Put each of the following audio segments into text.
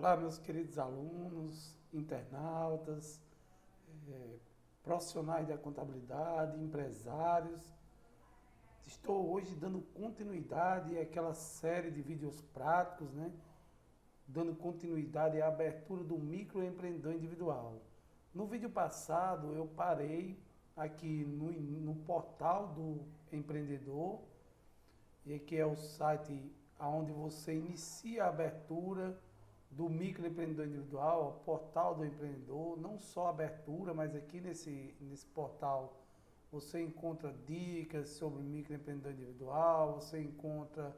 Olá, meus queridos alunos, internautas, profissionais da contabilidade, empresários. Estou hoje dando continuidade àquela série de vídeos práticos, né? Dando continuidade à abertura do microempreendedor individual. No vídeo passado eu parei aqui no portal do empreendedor, e que é o site onde você inicia a abertura do microempreendedor individual, o portal do empreendedor, não só a abertura, mas aqui nesse portal você encontra dicas sobre microempreendedor individual, você encontra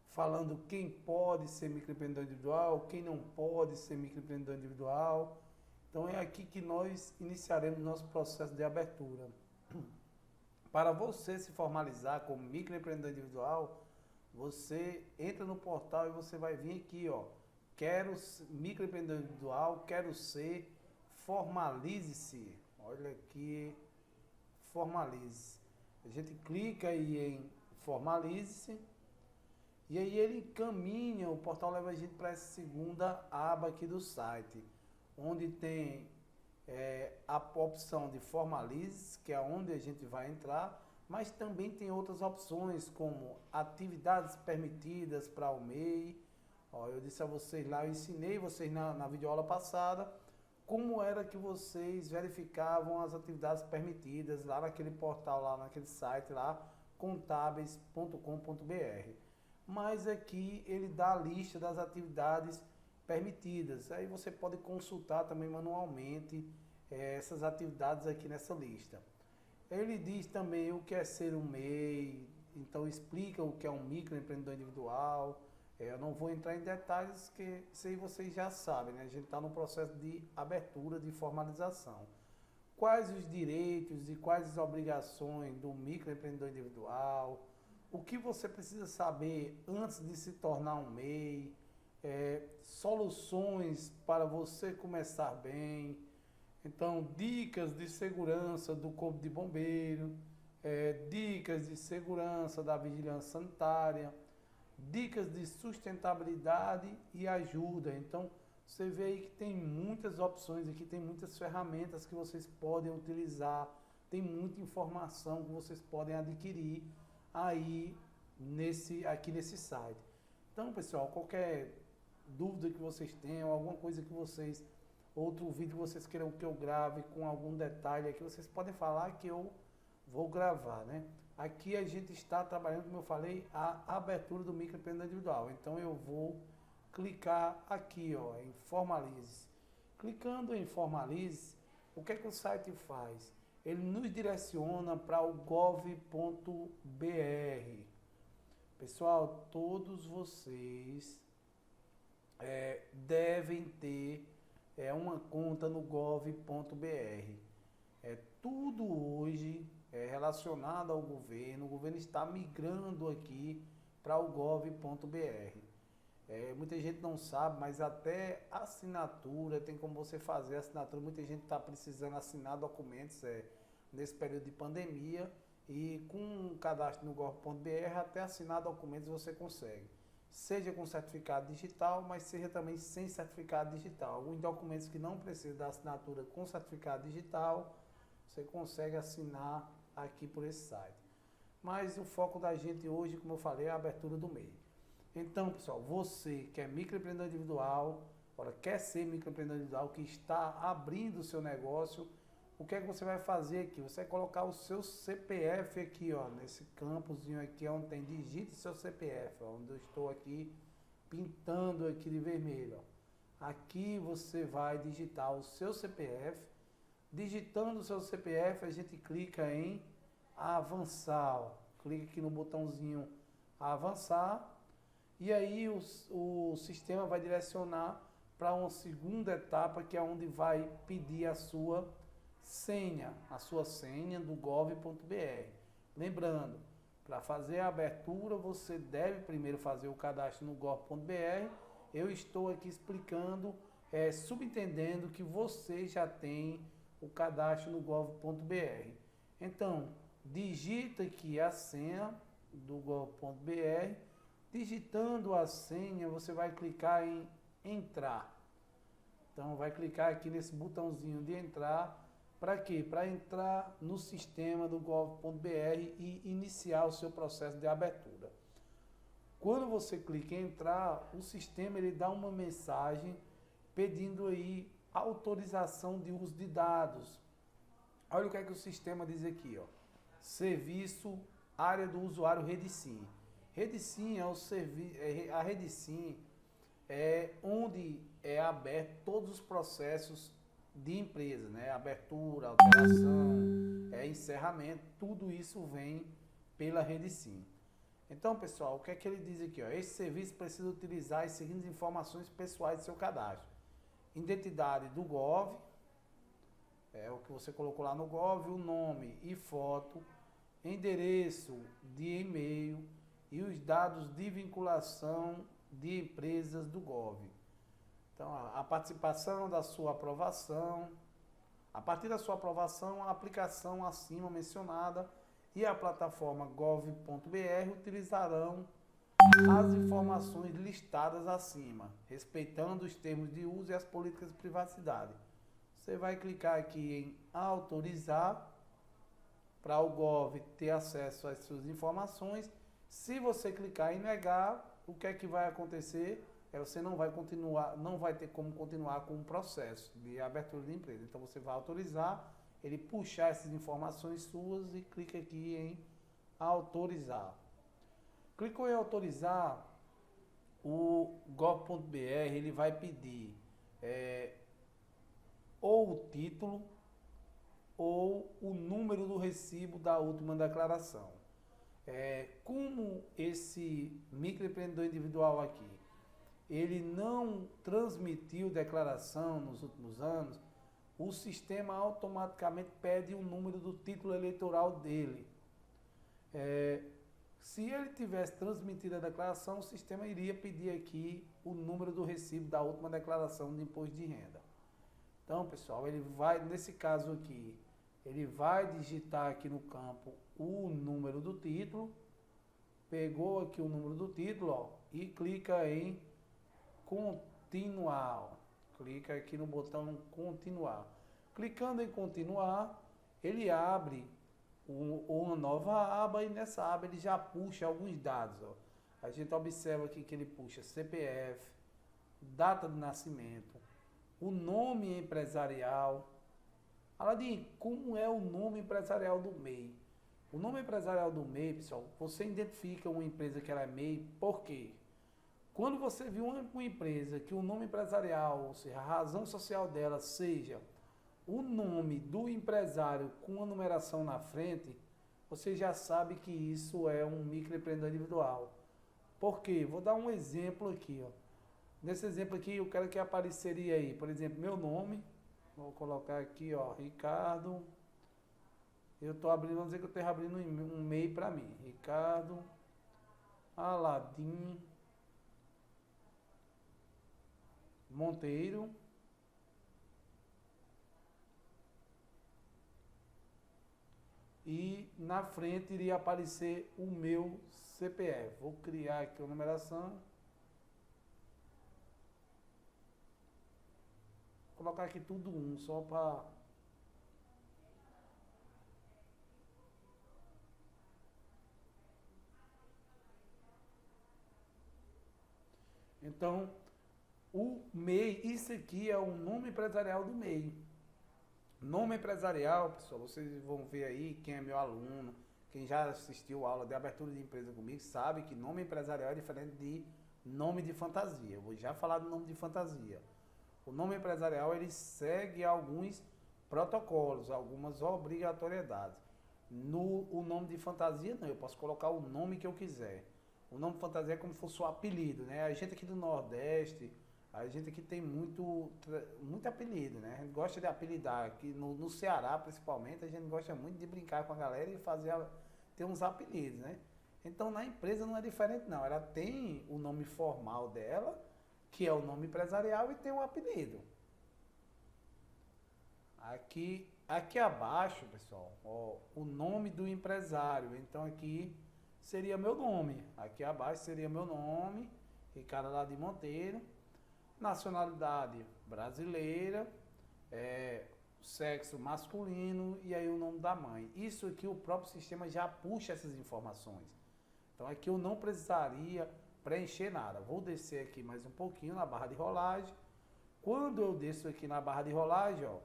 falando quem pode ser microempreendedor individual, quem não pode ser microempreendedor individual. Então é aqui que nós iniciaremos nosso processo de abertura. Para você se formalizar como microempreendedor individual, você entra no portal e você vai vir aqui, ó. Quero microempreendedor individual, quero ser, formalize-se. Olha aqui, formalize-se. A gente clica aí em formalize-se e aí ele encaminha, o portal leva a gente para essa segunda aba aqui do site, onde tem a opção de formalize, que é onde a gente vai entrar, mas também tem outras opções, como atividades permitidas para o MEI. Ó, eu disse a vocês lá, eu ensinei vocês na videoaula passada, como era que vocês verificavam as atividades permitidas lá naquele portal, lá naquele site lá, contábeis.com.br. Mas aqui ele dá a lista das atividades permitidas. Aí você pode consultar também manualmente essas atividades aqui nessa lista. Ele diz também o que é ser um MEI, então explica o que é um microempreendedor individual. Eu não vou entrar em detalhes, que isso aí vocês já sabem, né? A gente está no processo de abertura, de formalização. Quais os direitos e quais as obrigações do microempreendedor individual, o que você precisa saber antes de se tornar um MEI, soluções para você começar bem. Então, dicas de segurança do Corpo de Bombeiro, dicas de segurança da vigilância sanitária, dicas de sustentabilidade e ajuda. Então, você vê aí que tem muitas opções aqui, tem muitas ferramentas que vocês podem utilizar, tem muita informação que vocês podem adquirir aí aqui nesse site. Então, pessoal, qualquer dúvida que vocês tenham, alguma coisa que vocês, outro vídeo que vocês queiram que eu grave com algum detalhe aqui, vocês podem falar que eu vou gravar, né? Aqui a gente está trabalhando, como eu falei, a abertura do microempreendedor individual. Então eu vou clicar aqui, ó, em formalize. Clicando em formalize, o que é que o site faz? Ele nos direciona para o gov.br. Pessoal, todos vocês devem ter uma conta no gov.br. Tudo hoje é relacionado ao governo. O governo está migrando aqui para o gov.br. Muita gente não sabe, mas até assinatura, tem como você fazer assinatura. Muita gente está precisando assinar documentos nesse período de pandemia, e com um cadastro no gov.br, até assinar documentos você consegue. Seja com certificado digital, mas seja também sem certificado digital. Alguns documentos que não precisam da assinatura com certificado digital, você consegue assinar aqui por esse site. Mas o foco da gente hoje, como eu falei, é a abertura do MEI. Então, pessoal, você que é microempreendedor individual, quer ser microempreendedor individual, que está abrindo o seu negócio, o que é que você vai fazer aqui? Você vai colocar o seu CPF aqui, ó, nesse campozinho aqui, onde tem digite seu CPF, ó, onde eu estou aqui pintando aqui de vermelho. Ó. Aqui você vai digitar o seu CPF. Digitando o seu CPF, a gente clica em avançar. Ó. Clica aqui no botãozinho avançar. E aí o sistema vai direcionar para uma segunda etapa, que é onde vai pedir a sua senha do gov.br. Lembrando, para fazer a abertura, você deve primeiro fazer o cadastro no gov.br. Eu estou aqui explicando, subentendendo que você já tem o cadastro no gov.br. Então, digita aqui a senha do gov.br, Digitando a senha, você vai clicar em entrar. Então vai clicar aqui nesse botãozinho de entrar. Para quê? Para entrar no sistema do gov.br e iniciar o seu processo de abertura. Quando você clica em entrar, o sistema ele dá uma mensagem pedindo aí autorização de uso de dados. Olha o que é que o sistema diz aqui, ó. Serviço, área do usuário RedeSim. RedeSim é o serviço, a RedeSim é onde é aberto todos os processos de empresa, né? Abertura, alteração, encerramento, tudo isso vem pela RedeSim. Então, pessoal, o que é que ele diz aqui, ó? Esse serviço precisa utilizar as seguintes informações pessoais de seu cadastro: identidade do Gov, o que você colocou lá no Gov, o nome e foto, endereço de e-mail e os dados de vinculação de empresas do Gov. Então, a participação da sua aprovação, a partir da sua aprovação, a aplicação acima mencionada e a plataforma gov.br utilizarão as informações listadas acima, respeitando os termos de uso e as políticas de privacidade. Você vai clicar aqui em autorizar para o Gov ter acesso às suas informações. Se você clicar em negar, o que é que vai acontecer? Você não vai continuar, não vai ter como continuar com o processo de abertura de empresa. Então você vai autorizar, ele puxar essas informações suas e clica aqui em autorizar. Clicou em autorizar, o gov.br ele vai pedir ou o título ou o número do recibo da última declaração. Como esse microempreendedor individual aqui, ele não transmitiu declaração nos últimos anos, o sistema automaticamente pede o número do título eleitoral dele. Se ele tivesse transmitido a declaração, o sistema iria pedir aqui o número do recibo da última declaração de imposto de renda. Então, pessoal, ele vai, nesse caso aqui, ele vai digitar aqui no campo o número do título, pegou aqui o número do título, ó, e clica em continuar. Clica aqui no botão continuar. Clicando em continuar, ele abre uma nova aba e nessa aba ele já puxa alguns dados. Ó. A gente observa aqui que ele puxa CPF, data de nascimento, o nome empresarial. Aladim, como é o nome empresarial do MEI? O nome empresarial do MEI, pessoal, você identifica uma empresa que ela é MEI, por quê? Quando você viu uma empresa que o nome empresarial, ou seja, a razão social dela seja o nome do empresário com a numeração na frente, você já sabe que isso é um microempreendedor individual. Por quê? Vou dar um exemplo aqui, ó. Nesse exemplo aqui, eu quero que apareceria aí, por exemplo, meu nome, vou colocar aqui, ó, Ricardo. Eu estou abrindo, vamos dizer que eu esteja abrindo um MEI para mim. Ricardo Aladim Monteiro. E na frente iria aparecer o meu CPF. Vou criar aqui a numeração. Vou colocar aqui tudo um, só para... Então, o MEI, isso aqui é o nome empresarial do MEI. Nome empresarial, pessoal, vocês vão ver aí, quem é meu aluno, quem já assistiu a aula de abertura de empresa comigo, sabe que nome empresarial é diferente de nome de fantasia. Eu vou já falar do nome de fantasia. O nome empresarial, ele segue alguns protocolos, algumas obrigatoriedades. O nome de fantasia, não, eu posso colocar o nome que eu quiser. O nome de fantasia é como se fosse o apelido, né? A gente aqui do Nordeste, a gente aqui tem muito apelido, né? A gente gosta de apelidar. Aqui no Ceará, principalmente, a gente gosta muito de brincar com a galera e ter uns apelidos, né? Então, na empresa não é diferente, não. Ela tem o nome formal dela, que é o nome empresarial, e tem o apelido. Aqui abaixo, pessoal, ó, o nome do empresário. Então, aqui seria meu nome. Aqui abaixo seria meu nome, Ricardo Aladim Monteiro. Nacionalidade brasileira, sexo masculino e aí o nome da mãe. Isso aqui o próprio sistema já puxa essas informações. Então aqui eu não precisaria preencher nada. Vou descer aqui mais um pouquinho na barra de rolagem. Quando eu desço aqui na barra de rolagem, ó,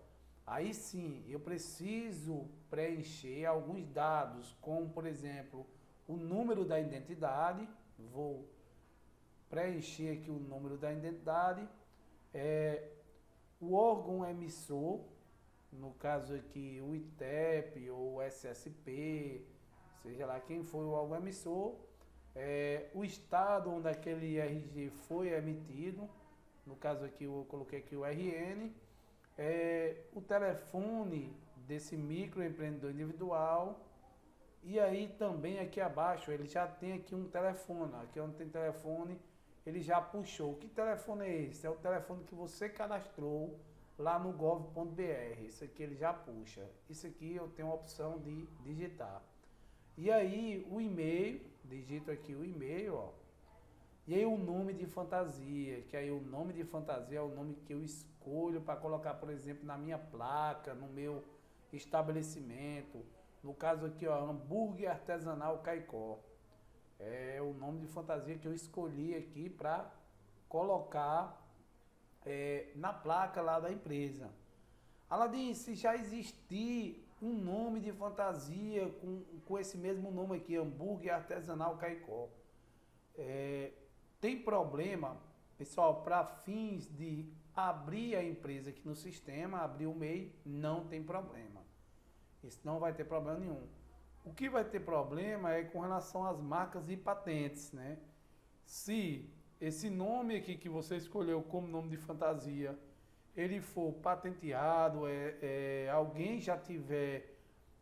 aí sim eu preciso preencher alguns dados, como por exemplo o número da identidade. Vou preencher aqui o número da identidade, o órgão emissor, no caso aqui o ITEP ou o SSP, seja lá quem for o órgão emissor, o estado onde aquele RG foi emitido, no caso aqui eu coloquei aqui o RN, o telefone desse microempreendedor individual, e aí também aqui abaixo ele já tem aqui um telefone, aqui onde tem telefone ele já puxou. Que telefone é esse? É o telefone que você cadastrou lá no gov.br. Isso aqui ele já puxa. Isso aqui eu tenho a opção de digitar. E aí o e-mail, digito aqui o e-mail, ó. E aí o nome de fantasia, que aí o nome de fantasia é o nome que eu escolho para colocar, por exemplo, na minha placa, no meu estabelecimento. No caso aqui, ó, hambúrguer artesanal Caicó. É o nome de fantasia que eu escolhi aqui para colocar na placa lá da empresa. Aladim, se já existir um nome de fantasia com esse mesmo nome aqui, hambúrguer artesanal Caicó, tem problema, pessoal, para fins de abrir a empresa aqui no sistema, abrir o MEI, não tem problema. Isso não vai ter problema nenhum. O que vai ter problema é com relação às marcas e patentes, né? Se esse nome aqui que você escolheu como nome de fantasia, ele for patenteado, alguém já tiver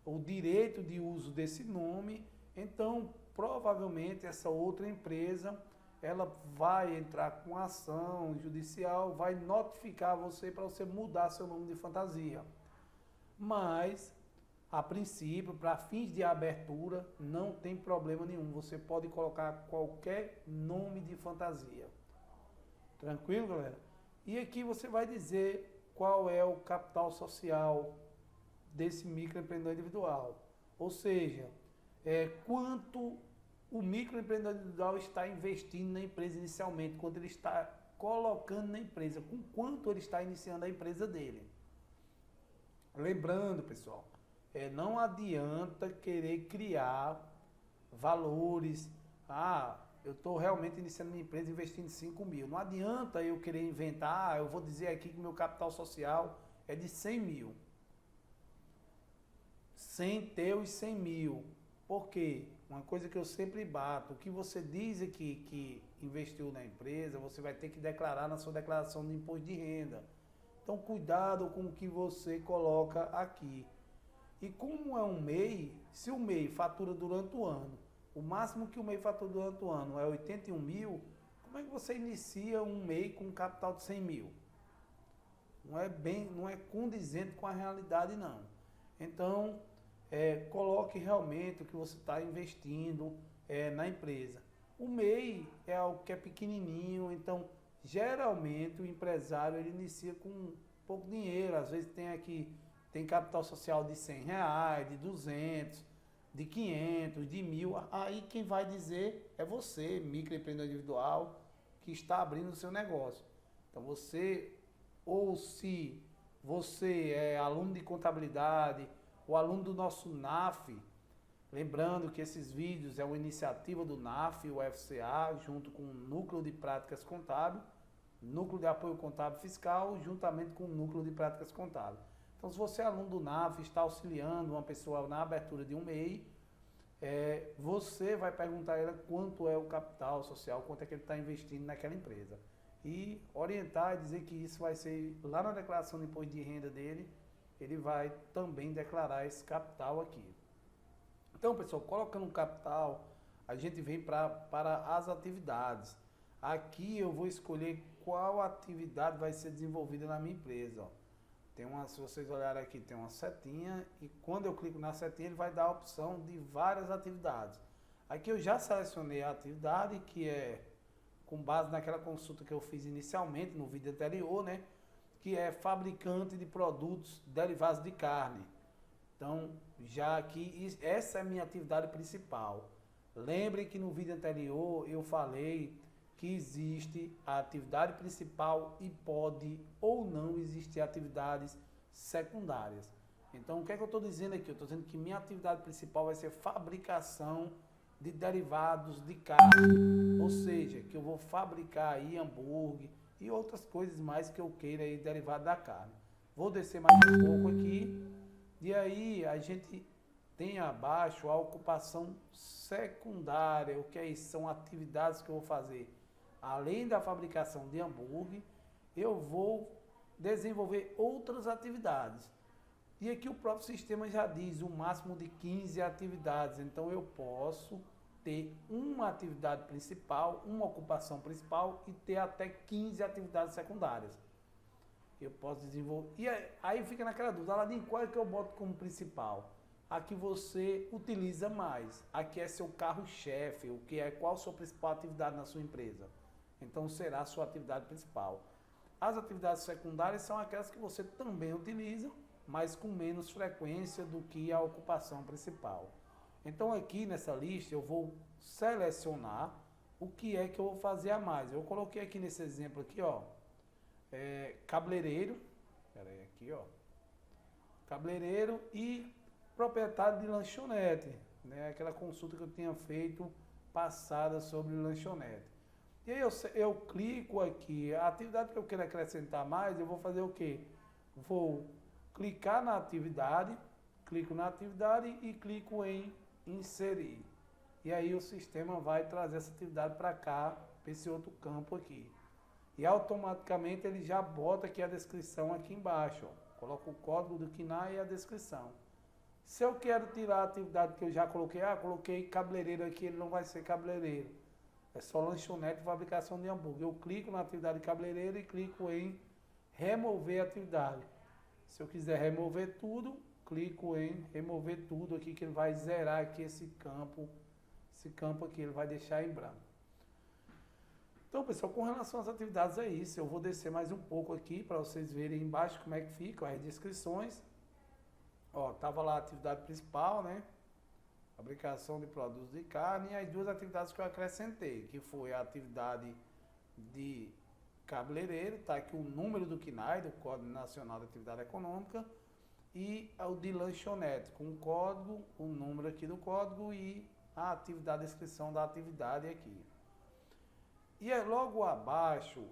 o direito de uso desse nome, então provavelmente essa outra empresa ela vai entrar com ação judicial, vai notificar você para você mudar seu nome de fantasia. Mas a princípio, para fins de abertura, não tem problema nenhum. Você pode colocar qualquer nome de fantasia. Tranquilo, galera? E aqui você vai dizer qual é o capital social desse microempreendedor individual. Ou seja, quanto o microempreendedor individual está investindo na empresa inicialmente, quanto ele está colocando na empresa, com quanto ele está iniciando a empresa dele. Lembrando, pessoal, não adianta querer criar valores. Eu estou realmente iniciando minha empresa investindo 5 mil. Não adianta eu querer inventar, eu vou dizer aqui que meu capital social é de 100 mil. Sem ter os 100 mil. Por quê? Uma coisa que eu sempre bato, o que você diz aqui que investiu na empresa, você vai ter que declarar na sua declaração de imposto de renda. Então, cuidado com o que você coloca aqui. E como é um MEI, se o MEI fatura durante o ano, o máximo que o MEI fatura durante o ano é 81 mil, como é que você inicia um MEI com um capital de 100 mil? Não é condizente com a realidade, não. Então, coloque realmente o que você está investindo na empresa. O MEI é algo que é pequenininho, então, geralmente o empresário ele inicia com pouco dinheiro, às vezes tem capital social de R$100, de 200, de 500, de 1.000. Aí quem vai dizer é você, microempreendedor individual, que está abrindo o seu negócio. Então ou se você é aluno de contabilidade, ou aluno do nosso NAF, lembrando que esses vídeos é uma iniciativa do NAF, o FCA, junto com o Núcleo de Práticas Contábeis, Núcleo de Apoio Contábil Fiscal, juntamente com o Núcleo de Práticas Contábeis. Então, se você é aluno do NAF, está auxiliando uma pessoa na abertura de um MEI, você vai perguntar a ela quanto é o capital social, quanto é que ele está investindo naquela empresa. E orientar e dizer que isso vai ser, lá na declaração de imposto de renda dele, ele vai também declarar esse capital aqui. Então, pessoal, colocando um capital, a gente vem para as atividades. Aqui eu vou escolher qual atividade vai ser desenvolvida na minha empresa. Ó. Se vocês olharem aqui, tem uma setinha e quando eu clico na setinha, ele vai dar a opção de várias atividades. Aqui eu já selecionei a atividade, que é com base naquela consulta que eu fiz inicialmente no vídeo anterior, né? Que é fabricante de produtos derivados de carne. Então, já aqui, essa é a minha atividade principal. Lembre que no vídeo anterior eu falei que existe a atividade principal e pode ou não existir atividades secundárias. Então, o que é que eu estou dizendo aqui? Eu estou dizendo que minha atividade principal vai ser fabricação de derivados de carne. Ou seja, que eu vou fabricar aí hambúrguer e outras coisas mais que eu queira aí derivado da carne. Vou descer mais um pouco aqui. E aí a gente tem abaixo a ocupação secundária. O que é isso? São atividades que eu vou fazer. Além da fabricação de hambúrguer, eu vou desenvolver outras atividades. E aqui o próprio sistema já diz o máximo de 15 atividades. Então eu posso ter uma atividade principal, uma ocupação principal e ter até 15 atividades secundárias. Eu posso desenvolver. E aí fica naquela dúvida, Aladim, qual é que eu boto como principal? A que você utiliza mais. Aqui é seu carro-chefe, o que é qual a sua principal atividade na sua empresa. Então será a sua atividade principal. As atividades secundárias são aquelas que você também utiliza, mas com menos frequência do que a ocupação principal. Então aqui nessa lista eu vou selecionar o que é que eu vou fazer a mais. Eu coloquei aqui nesse exemplo aqui, ó, cabeleireiro, aqui, ó, cabeleireiro e proprietário de lanchonete, né? Aquela consulta que eu tinha feito passada sobre lanchonete. E aí eu clico aqui, a atividade que eu quero acrescentar mais, eu vou fazer o quê? Vou clicar na atividade, clico na atividade e clico em inserir. E aí o sistema vai trazer essa atividade para cá, para esse outro campo aqui. E automaticamente ele já bota aqui a descrição aqui embaixo, ó. Coloca o código do KNAI e a descrição. Se eu quero tirar a atividade que eu já coloquei, coloquei cabeleireiro aqui, ele não vai ser cabeleireiro. É só lanchonete e fabricação de hambúrguer. Eu clico na atividade cabeleireiro e clico em remover a atividade. Se eu quiser remover tudo, clico em remover tudo aqui, que ele vai zerar aqui esse campo aqui, ele vai deixar em branco. Então, pessoal, com relação às atividades é isso. Eu vou descer mais um pouco aqui para vocês verem embaixo como é que fica, ó, as descrições. Ó, tava lá a atividade principal, né? Fabricação de produtos de carne e as duas atividades que eu acrescentei, que foi a atividade de cabeleireiro, tá aqui o número do KNAI, do Código Nacional de Atividade Econômica, e o de lanchonete, com o código, o número aqui do código e a atividade, a descrição da atividade aqui. E aí, logo abaixo,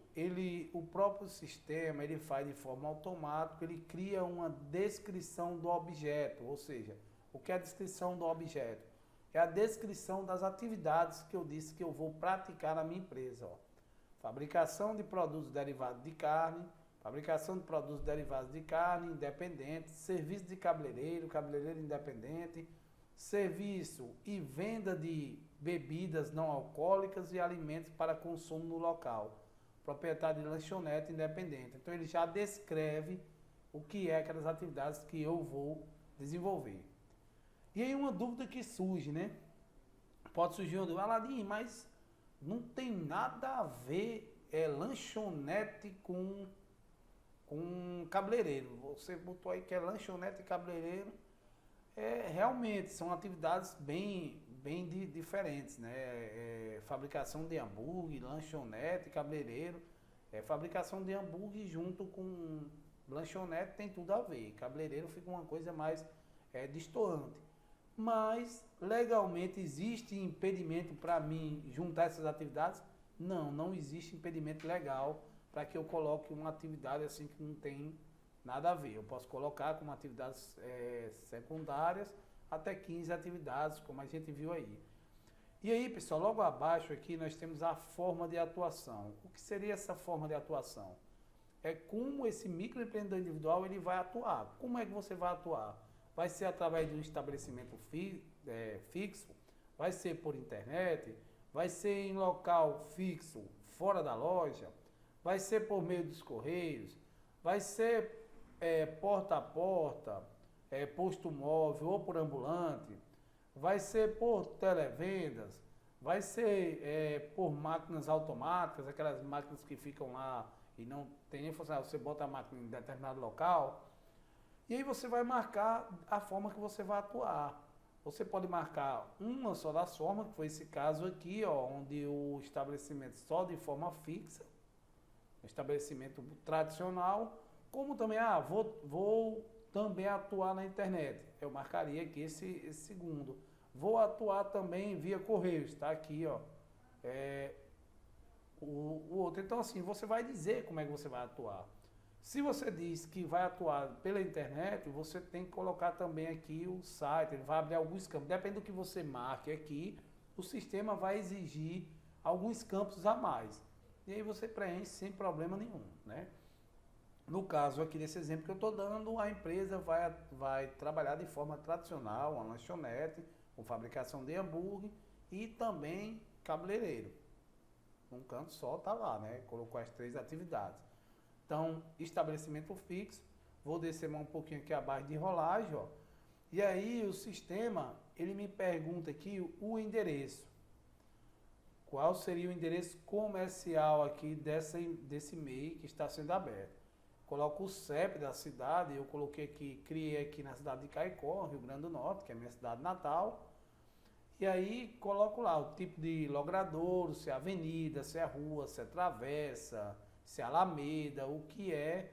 o próprio sistema, ele faz de forma automática, ele cria uma descrição do objeto, ou seja, o que é a descrição do objeto? É a descrição das atividades que eu disse que eu vou praticar na minha empresa, ó. Fabricação de produtos derivados de carne, fabricação de produtos derivados de carne independente, serviço de cabeleireiro, cabeleireiro independente, serviço e venda de bebidas não alcoólicas e alimentos para consumo no local, proprietário de lanchonete independente. Então ele já descreve o que é aquelas atividades que eu vou desenvolver. E aí uma dúvida que surge, né? Pode surgir uma dúvida, Aladim, mas não tem nada a ver lanchonete com cabeleireiro. Você botou aí que é lanchonete e cabeleireiro. Realmente são atividades bem diferentes, né? Fabricação de hambúrguer, lanchonete, cabeleireiro. Fabricação de hambúrguer junto com lanchonete tem tudo a ver. Cabeleireiro fica uma coisa mais destoante. Mas legalmente existe impedimento para mim juntar essas atividades? Não, não existe impedimento legal para que eu coloque uma atividade assim que não tem nada a ver. Eu posso colocar como atividades secundárias até 15 atividades, como a gente viu aí. E aí, pessoal, logo abaixo aqui nós temos a forma de atuação. O que seria essa forma de atuação? É como esse microempreendedor individual ele vai atuar. Como é que você vai atuar? Vai ser através de um estabelecimento fixo? Vai ser por internet? Vai ser em local fixo, fora da loja? Vai ser por meio dos correios? Vai ser porta a porta, posto móvel ou por ambulante? vai ser por televendas, vai ser por máquinas automáticas, aquelas máquinas que ficam lá e não tem nem funcionário, você bota a máquina em determinado local, e aí você vai marcar a forma que você vai atuar. Você pode marcar uma só das formas, que foi esse caso aqui, ó, onde o estabelecimento só de forma fixa, estabelecimento tradicional, como também, vou também atuar na internet. Eu marcaria aqui esse segundo. Vou atuar também via correios, está aqui, ó. O outro. Então, assim, você vai dizer como é que você vai atuar. Se você diz que vai atuar pela internet, você tem que colocar também aqui o site, ele vai abrir alguns campos. Depende do que você marque aqui, o sistema vai exigir alguns campos a mais. E aí você preenche sem problema nenhum, né? No caso aqui desse exemplo que eu estou dando, a empresa vai trabalhar de forma tradicional, uma lanchonete, com fabricação de hambúrguer e também cabeleireiro. Um canto só está lá, né? Colocou as 3 atividades. Então, estabelecimento fixo, vou descer mais um pouquinho aqui abaixo de rolagem, ó. E aí o sistema, ele me pergunta aqui o endereço. Qual seria o endereço comercial aqui desse MEI que está sendo aberto? Coloco o CEP da cidade, eu coloquei aqui, criei aqui na cidade de Caicó, Rio Grande do Norte, que é a minha cidade natal. E aí coloco lá o tipo de logradouro, se é avenida, se é rua, se é travessa, se é alameda, o que é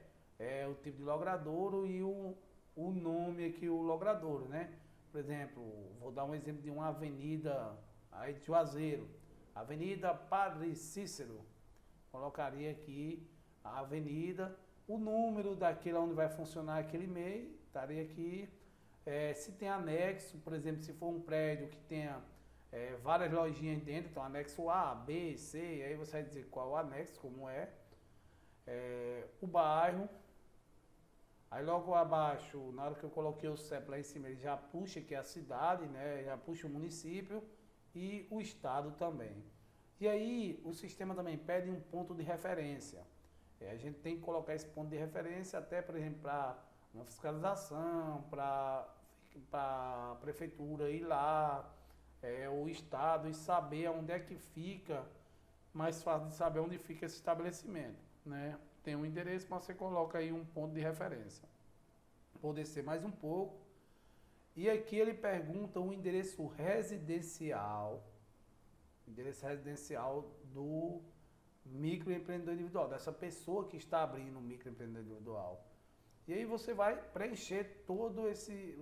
o tipo de logradouro e o nome aqui, o logradouro, né? Por exemplo, vou dar um exemplo de uma avenida aí de Juazeiro, Avenida Padre Cícero. Colocaria aqui a avenida, o número daquele onde vai funcionar aquele MEI, estaria aqui. Se tem anexo, por exemplo, se for um prédio que tenha várias lojinhas dentro, então anexo A, B, C, aí você vai dizer qual o anexo, como o bairro. Aí logo abaixo, na hora que eu coloquei o CEP lá em cima, ele já puxa aqui a cidade, né? Já puxa o município e o estado também. E aí o sistema também pede um ponto de referência. A gente tem que colocar esse ponto de referência até, por exemplo, para uma fiscalização, para a prefeitura ir lá, o estado, e saber onde é que fica, mais fácil de saber onde fica esse estabelecimento, né? Tem um endereço, mas você coloca aí um ponto de referência. Vou descer mais um pouco. E aqui ele pergunta o endereço residencial do microempreendedor individual, dessa pessoa que está abrindo um microempreendedor individual. E aí você vai preencher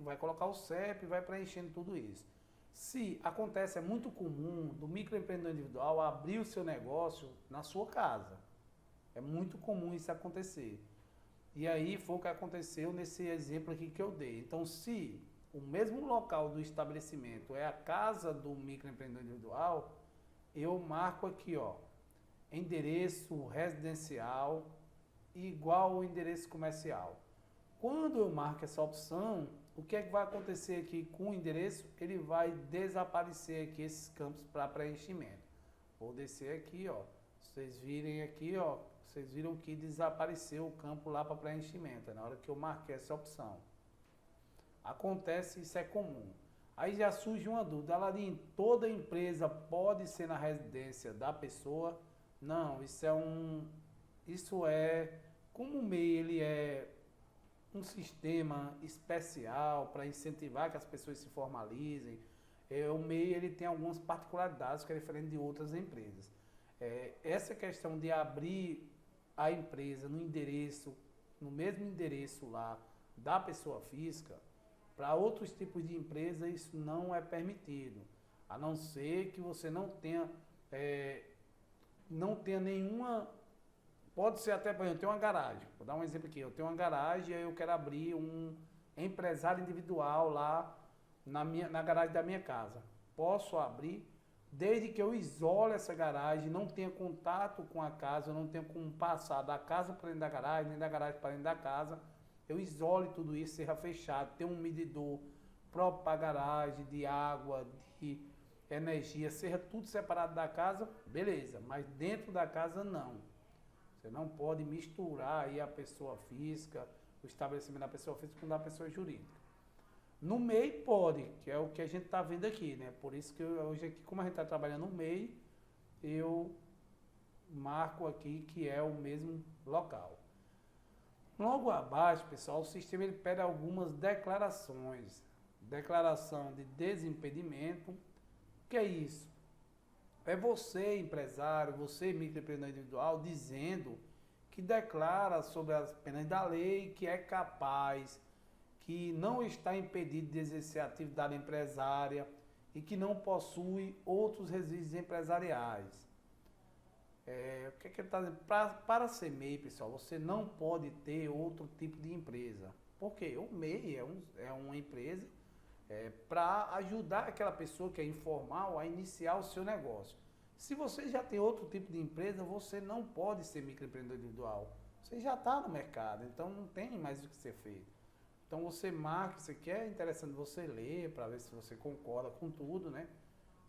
vai colocar o CEP, vai preenchendo tudo isso. Se acontece, é muito comum do microempreendedor individual abrir o seu negócio na sua casa. É muito comum isso acontecer. E aí foi o que aconteceu nesse exemplo aqui que eu dei. Então, se o mesmo local do estabelecimento é a casa do microempreendedor individual, eu marco aqui, ó, endereço residencial igual ao endereço comercial. Quando eu marco essa opção, o que é que vai acontecer aqui com o endereço? Ele vai desaparecer aqui esses campos para preenchimento. Vou descer aqui, ó. Vocês virem aqui, ó. Vocês viram que desapareceu o campo lá para preenchimento, na hora que eu marquei essa opção. Acontece, isso é comum. Aí já surge uma dúvida, Aladim, toda empresa pode ser na residência da pessoa? Não, como o MEI, ele é um sistema especial para incentivar que as pessoas se formalizem. O MEI, ele tem algumas particularidades que é diferente de outras empresas. Essa questão de abrir a empresa no mesmo endereço lá da pessoa física, para outros tipos de empresa isso não é permitido, a não ser que você não tenha nenhuma. Pode ser até, por exemplo, eu tenho uma garagem, vou dar um exemplo aqui, eu tenho uma garagem e eu quero abrir um empresário individual lá na garagem da minha casa. Posso abrir, desde que eu isole essa garagem, não tenha contato com a casa, eu não tenha como passar da casa para dentro da garagem, nem da garagem para dentro da casa, eu isole tudo isso, seja fechado, tem um medidor próprio para a garagem, de água, de energia, seja tudo separado da casa, beleza, mas dentro da casa não. Você não pode misturar aí a pessoa física, o estabelecimento da pessoa física com o da pessoa jurídica. No MEI pode, que é o que a gente está vendo aqui, né? Por isso que hoje aqui, como a gente está trabalhando no MEI, eu marco aqui que é o mesmo local. Logo abaixo, pessoal, o sistema ele pede algumas declarações. Declaração de desimpedimento. O que é isso? É você, empresário, você, microempreendedor individual, dizendo que declara sobre as penas da lei, que é capaz, que não está impedido de exercer a atividade empresária e que não possui outros resíduos empresariais. O que ele está dizendo? Para ser MEI, pessoal, você não pode ter outro tipo de empresa. Por quê? O MEI é uma empresa para ajudar aquela pessoa que é informal a iniciar o seu negócio. Se você já tem outro tipo de empresa, você não pode ser microempreendedor individual. Você já está no mercado, então não tem mais o que ser feito. Então você marca, isso aqui é interessante você ler para ver se você concorda com tudo, né?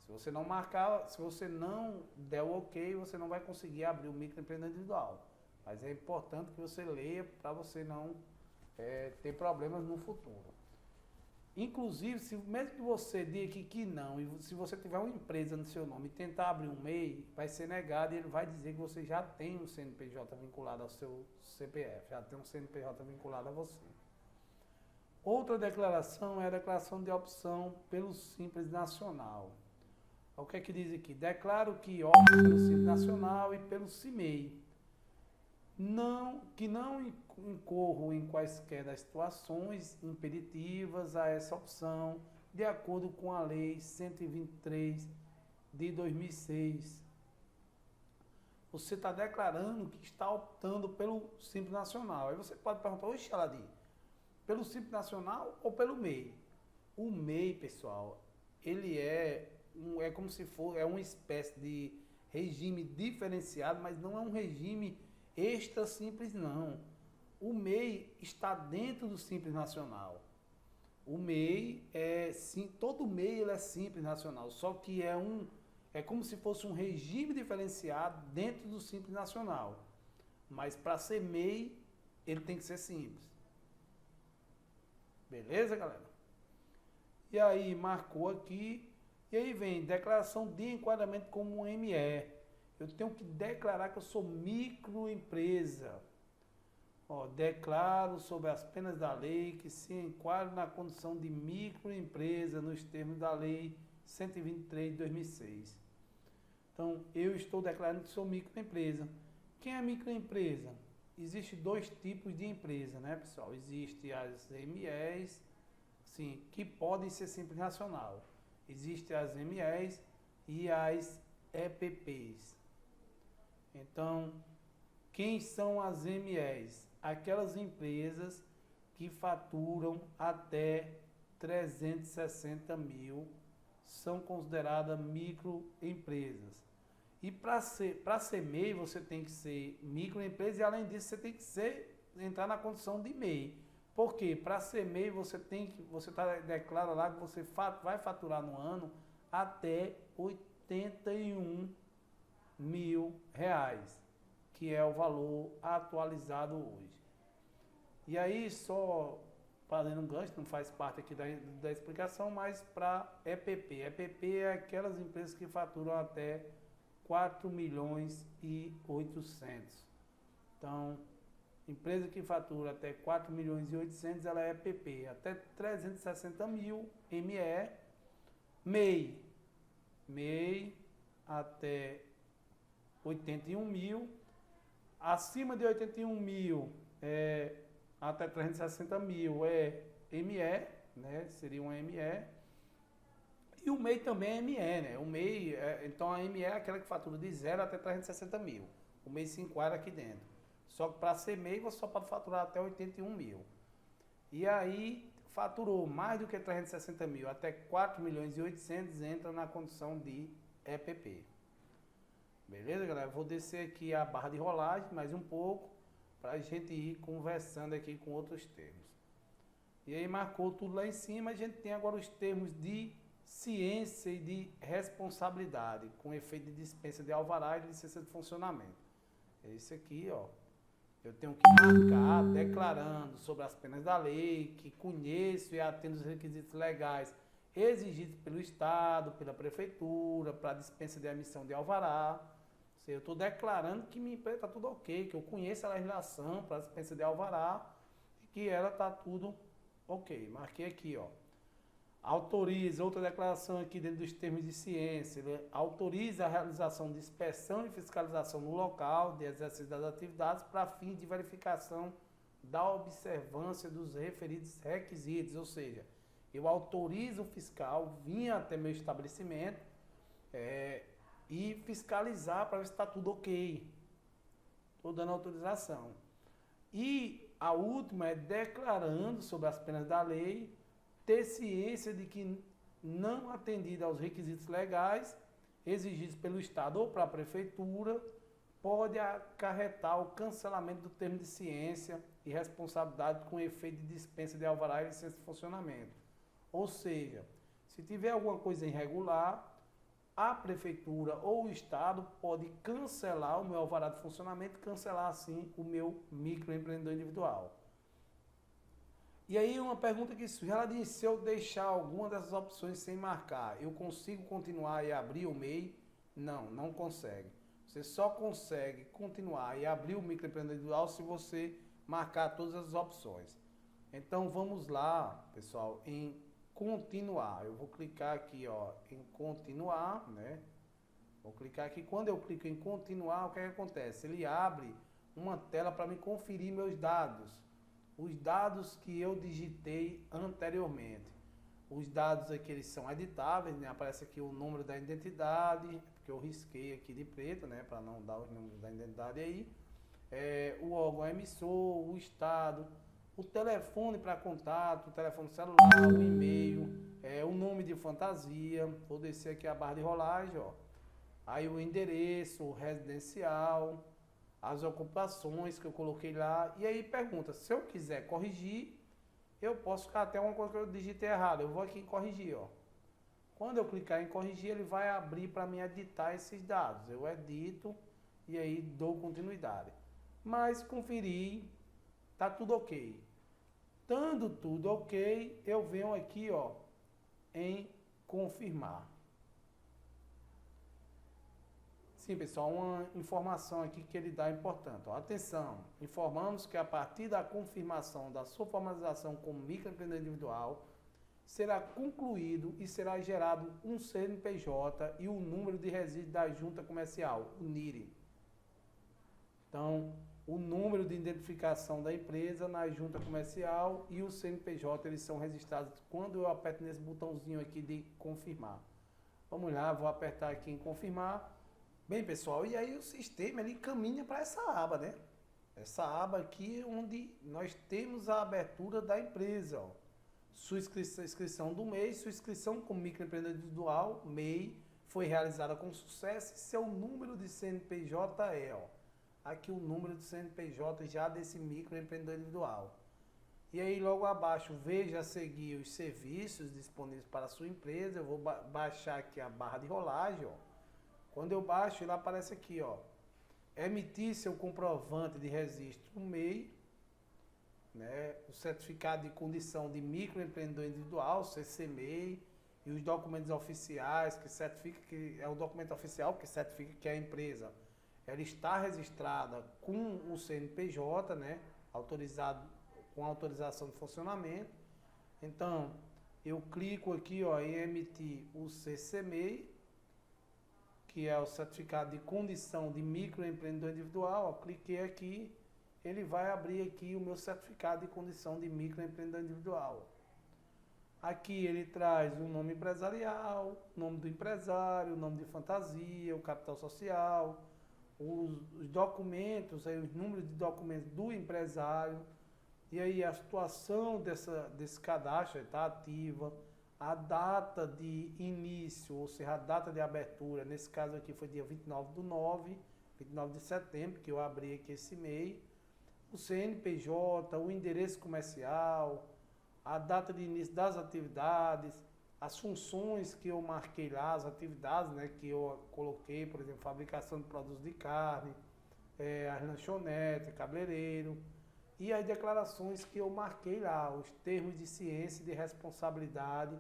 Se você não marcar, se você não der o ok, você não vai conseguir abrir o microempreendedor individual. Mas é importante que você leia para você não ter problemas no futuro. Inclusive, mesmo que você diga que não, e se você tiver uma empresa no seu nome e tentar abrir um MEI, vai ser negado e ele vai dizer que você já tem um CNPJ vinculado ao seu CPF, já tem um CNPJ vinculado a você. Outra declaração é a declaração de opção pelo Simples Nacional. O que é que diz aqui? Declaro que opto pelo Simples Nacional e pelo CIMEI. Que não incorro em quaisquer das situações impeditivas a essa opção, de acordo com a Lei 123 de 2006. Você está declarando que está optando pelo Simples Nacional. Aí você pode perguntar, oxe, Aladim, pelo Simples Nacional ou pelo MEI? O MEI, pessoal, ele é como se for, é uma espécie de regime diferenciado, mas não é um regime extra simples, não. O MEI está dentro do Simples Nacional. O MEI todo MEI ele é Simples Nacional, só que é como se fosse um regime diferenciado dentro do Simples Nacional. Mas para ser MEI, ele tem que ser simples. Beleza, galera? E aí, marcou aqui. E aí vem declaração de enquadramento como um ME. Eu tenho que declarar que eu sou microempresa. Declaro sobre as penas da lei que se enquadram na condição de microempresa nos termos da Lei 123 de 2006. Então, eu estou declarando que sou microempresa. Quem é microempresa? Existem dois tipos de empresa, né, pessoal? Existem as MEs, sim, que podem ser Simples Nacional. Existem as MEs e as EPPs. Então, quem são as MEs? Aquelas empresas que faturam até 360 mil são consideradas microempresas. E para ser MEI, você tem que ser microempresa e, além disso, você tem que entrar na condição de MEI. Por quê? Para ser MEI, você declara lá que você vai faturar no ano até 81 mil reais, que é o valor atualizado hoje. E aí, só fazendo um gancho, não faz parte aqui da explicação, mas para EPP. EPP é aquelas empresas que faturam até 4 milhões e 800. Então, empresa que fatura até 4 milhões e 800, ela é EPP. Até 360 mil, ME. MEI. MEI até 81 mil. Acima de 81 mil, até 360 mil é ME, né? Seria um ME. E o MEI também é ME, né? O MEI, então a ME é aquela que fatura de 0 até 360 mil. O MEI se enquadra aqui dentro. Só que para ser MEI você só pode faturar até 81 mil. E aí faturou mais do que 360 mil, até 4 milhões e 800 entra na condição de EPP. Beleza, galera? Vou descer aqui a barra de rolagem mais um pouco para a gente ir conversando aqui com outros termos. E aí marcou tudo lá em cima, a gente tem agora os termos de ciência e de responsabilidade, com efeito de dispensa de alvará e de licença de funcionamento. É isso aqui, ó. Eu tenho que marcar declarando sobre as penas da lei, que conheço e atendo os requisitos legais exigidos pelo Estado, pela Prefeitura, para a dispensa de emissão de alvará. Eu estou declarando que minha empresa está tudo ok, que eu conheço a legislação para a dispensa de alvará e que ela está tudo ok. Marquei aqui, ó. Autoriza, outra declaração aqui dentro dos termos de ciência, ele autoriza a realização de inspeção e fiscalização no local de exercício das atividades para fins de verificação da observância dos referidos requisitos, ou seja, eu autorizo o fiscal vir até meu estabelecimento e fiscalizar para ver se está tudo ok. Estou dando autorização. E a última é declarando sobre as penas da lei, ter ciência de que não atendida aos requisitos legais exigidos pelo Estado ou para a Prefeitura, pode acarretar o cancelamento do termo de ciência e responsabilidade com efeito de dispensa de alvará e licença de funcionamento. Ou seja, se tiver alguma coisa irregular, a Prefeitura ou o Estado pode cancelar o meu alvará de funcionamento, cancelar assim o meu microempreendedor individual. E aí uma pergunta que surge, ela diz, se eu deixar alguma dessas opções sem marcar, eu consigo continuar e abrir o MEI? Não, não consegue. Você só consegue continuar e abrir o microempreendedor individual se você marcar todas as opções. Então vamos lá, pessoal, em continuar. Eu vou clicar aqui, ó, em continuar, né? Vou clicar aqui. Quando eu clico em continuar, o que acontece? Ele abre uma tela para me conferir meus dados. Os dados que eu digitei anteriormente. Os dados aqui, eles são editáveis, né? Aparece aqui o número da identidade, que eu risquei aqui de preto, né? Para não dar os números da identidade aí. O órgão emissor, o estado, o telefone para contato, o telefone celular, o e-mail, o nome de fantasia. Vou descer aqui a barra de rolagem, ó. Aí o endereço, o residencial, as ocupações que eu coloquei lá. E aí pergunta, se eu quiser corrigir, eu posso ficar até uma coisa que eu digitei errado. Eu vou aqui em corrigir, ó. Quando eu clicar em corrigir, ele vai abrir para mim editar esses dados. Eu edito e aí dou continuidade. Mas conferir, tá tudo ok. Estando tudo ok, eu venho aqui, ó, em confirmar. Sim, pessoal, uma informação aqui que ele dá importante. Ó, atenção, informamos que a partir da confirmação da sua formalização como microempreendedor individual, será concluído e será gerado um CNPJ e o número de resíduos da junta comercial, o NIRE. Então, o número de identificação da empresa na junta comercial e o CNPJ, eles são registrados quando eu aperto nesse botãozinho aqui de confirmar. Vamos lá, vou apertar aqui em confirmar. Bem, pessoal, e aí o sistema ele caminha para essa aba, né? Essa aba aqui onde nós temos a abertura da empresa, ó. Sua inscrição do MEI, sua inscrição como microempreendedor individual, MEI, foi realizada com sucesso e seu número de CNPJ é, ó. Aqui o número de CNPJ já desse microempreendedor individual. E aí logo abaixo, veja a seguir os serviços disponíveis para a sua empresa. Eu vou baixar aqui a barra de rolagem, ó. Quando eu baixo, ele aparece aqui, ó. Emitir seu comprovante de registro MEI, né? O certificado de condição de microempreendedor individual, CCMEI, e os documentos oficiais que certifica que é o documento oficial que certifica que a empresa ela está registrada com o CNPJ, né? Autorizado com autorização de funcionamento. Então, eu clico aqui, ó, em emitir o CCMEI, que é o certificado de condição de microempreendedor individual. Ó, cliquei aqui, ele vai abrir aqui o meu certificado de condição de microempreendedor individual. Aqui ele traz o nome empresarial, o nome do empresário, o nome de fantasia, o capital social, os documentos, aí os números de documentos do empresário, e aí a situação desse cadastro está ativa, a data de início, ou seja, a data de abertura, nesse caso aqui foi dia 29 de setembro, que eu abri aqui esse MEI, o CNPJ, o endereço comercial, a data de início das atividades, as funções que eu marquei lá, as atividades, né, que eu coloquei, por exemplo, fabricação de produtos de carne, as lanchonetes, cabeleireiro, e as declarações que eu marquei lá, os termos de ciência e de responsabilidade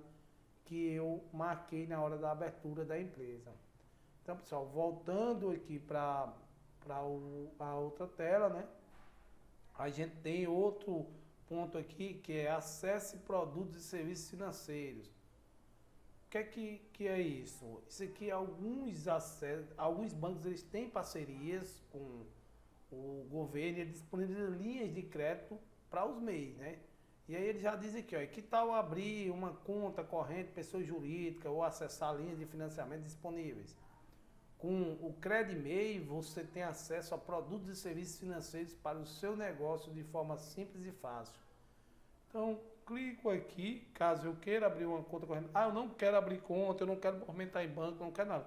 que eu marquei na hora da abertura da empresa. Então, pessoal, voltando aqui para a outra tela, né? A gente tem outro ponto aqui que é acesse produtos e serviços financeiros. O que é isso? Isso aqui, alguns bancos eles têm parcerias com o governo, eles disponibilizam linhas de crédito para os MEIs, né? E aí ele já diz aqui, ó, que tal abrir uma conta corrente, pessoa jurídica, ou acessar linhas de financiamento disponíveis? Com o CredMEI, você tem acesso a produtos e serviços financeiros para o seu negócio de forma simples e fácil. Então, clico aqui, caso eu queira abrir uma conta corrente. Ah, eu não quero abrir conta, eu não quero movimentar em banco, não quero nada.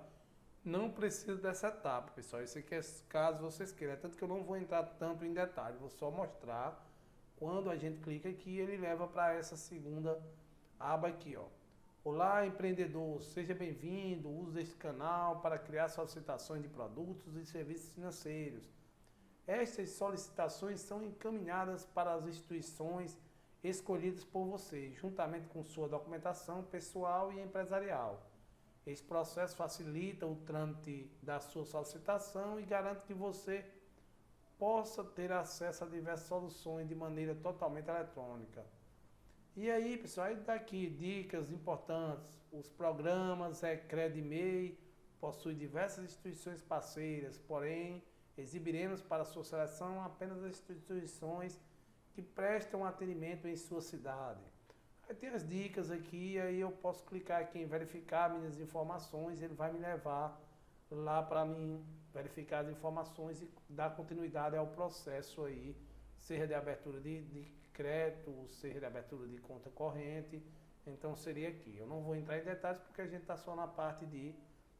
Não precisa dessa etapa, pessoal. Isso aqui é caso vocês queiram. Tanto que eu não vou entrar tanto em detalhe, vou só mostrar. Quando a gente clica aqui, ele leva para essa segunda aba aqui, ó. Olá, empreendedor, seja bem-vindo. Use este canal para criar solicitações de produtos e serviços financeiros. Estas solicitações são encaminhadas para as instituições escolhidas por você, juntamente com sua documentação pessoal e empresarial. Esse processo facilita o trâmite da sua solicitação e garante que você possa ter acesso a diversas soluções de maneira totalmente eletrônica. E aí, pessoal, aí daqui dicas importantes. Os programas CredMEI possui diversas instituições parceiras, porém, exibiremos para sua seleção apenas as instituições que prestam atendimento em sua cidade. Aí tem as dicas aqui, aí eu posso clicar aqui em verificar minhas informações, ele vai me levar lá para mim verificar as informações e dar continuidade ao processo aí, seja de abertura de crédito, seja de abertura de conta corrente. Então seria aqui. Eu não vou entrar em detalhes porque a gente está só na parte de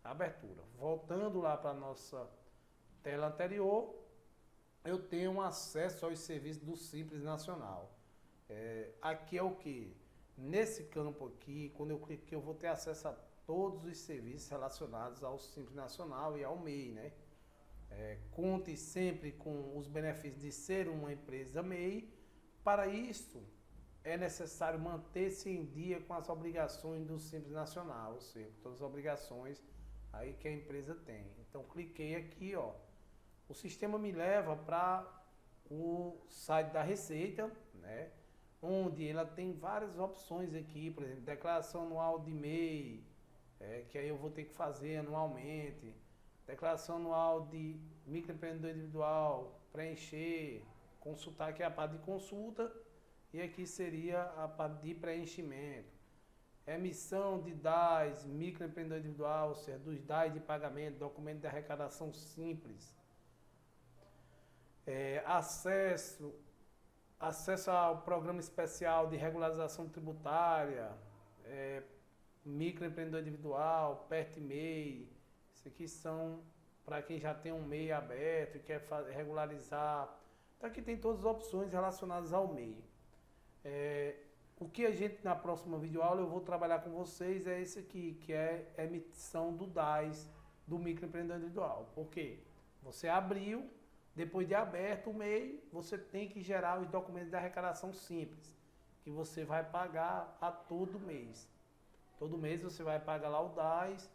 abertura. Voltando lá para a nossa tela anterior, eu tenho um acesso aos serviços do Simples Nacional. Aqui é o que? Nesse campo aqui, quando eu clico aqui, eu vou ter acesso a todos os serviços relacionados ao Simples Nacional e ao MEI, né? Conte sempre com os benefícios de ser uma empresa MEI. Para isso, é necessário manter-se em dia com as obrigações do Simples Nacional, ou seja, todas as obrigações aí que a empresa tem. Então, cliquei aqui, ó. O sistema me leva para o site da Receita, né? Onde ela tem várias opções aqui, por exemplo, declaração anual de MEI, que aí eu vou ter que fazer anualmente, declaração anual de microempreendedor individual, preencher, consultar, que é a parte de consulta, e aqui seria a parte de preenchimento. Emissão de DAS, microempreendedor individual, ou seja, dos DAS de pagamento, documento de arrecadação simples. Acesso ao programa especial de regularização tributária, microempreendedor individual, PERT-MEI. Isso aqui são para quem já tem um MEI aberto e quer regularizar. Então aqui tem todas as opções relacionadas ao MEI. O que a gente, na próxima videoaula, eu vou trabalhar com vocês é esse aqui, que é a emissão do DAS do microempreendedor individual. Por quê? Você abriu, depois de aberto o MEI, você tem que gerar os documentos de arrecadação simples, que você vai pagar a todo mês. Todo mês você vai pagar lá o DAS,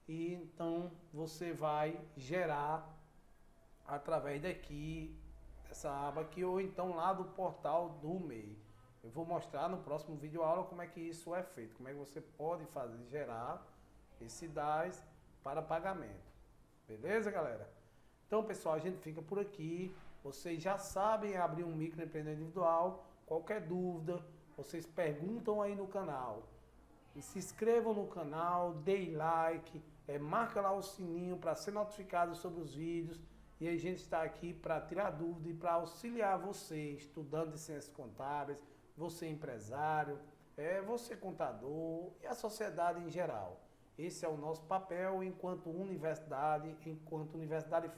e então você vai gerar através daqui, essa aba aqui, ou então lá do portal do MEI. Eu vou mostrar no próximo vídeo aula como é que isso é feito, como é que você pode fazer, gerar esse DAS para pagamento. Beleza, galera? Então, pessoal, a gente fica por aqui. Vocês já sabem abrir um microempreendedor individual. Qualquer dúvida, vocês perguntam aí no canal. E se inscrevam no canal, deem like, marca lá o sininho para ser notificado sobre os vídeos. E a gente está aqui para tirar dúvida e para auxiliar você, estudante de ciências contábeis, você empresário, você contador e a sociedade em geral. Esse é o nosso papel enquanto Universidade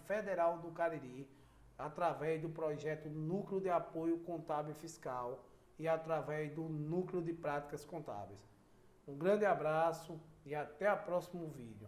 Federal do Cariri, através do projeto Núcleo de Apoio Contábil e Fiscal e através do Núcleo de Práticas Contábeis. Um grande abraço e até o próximo vídeo.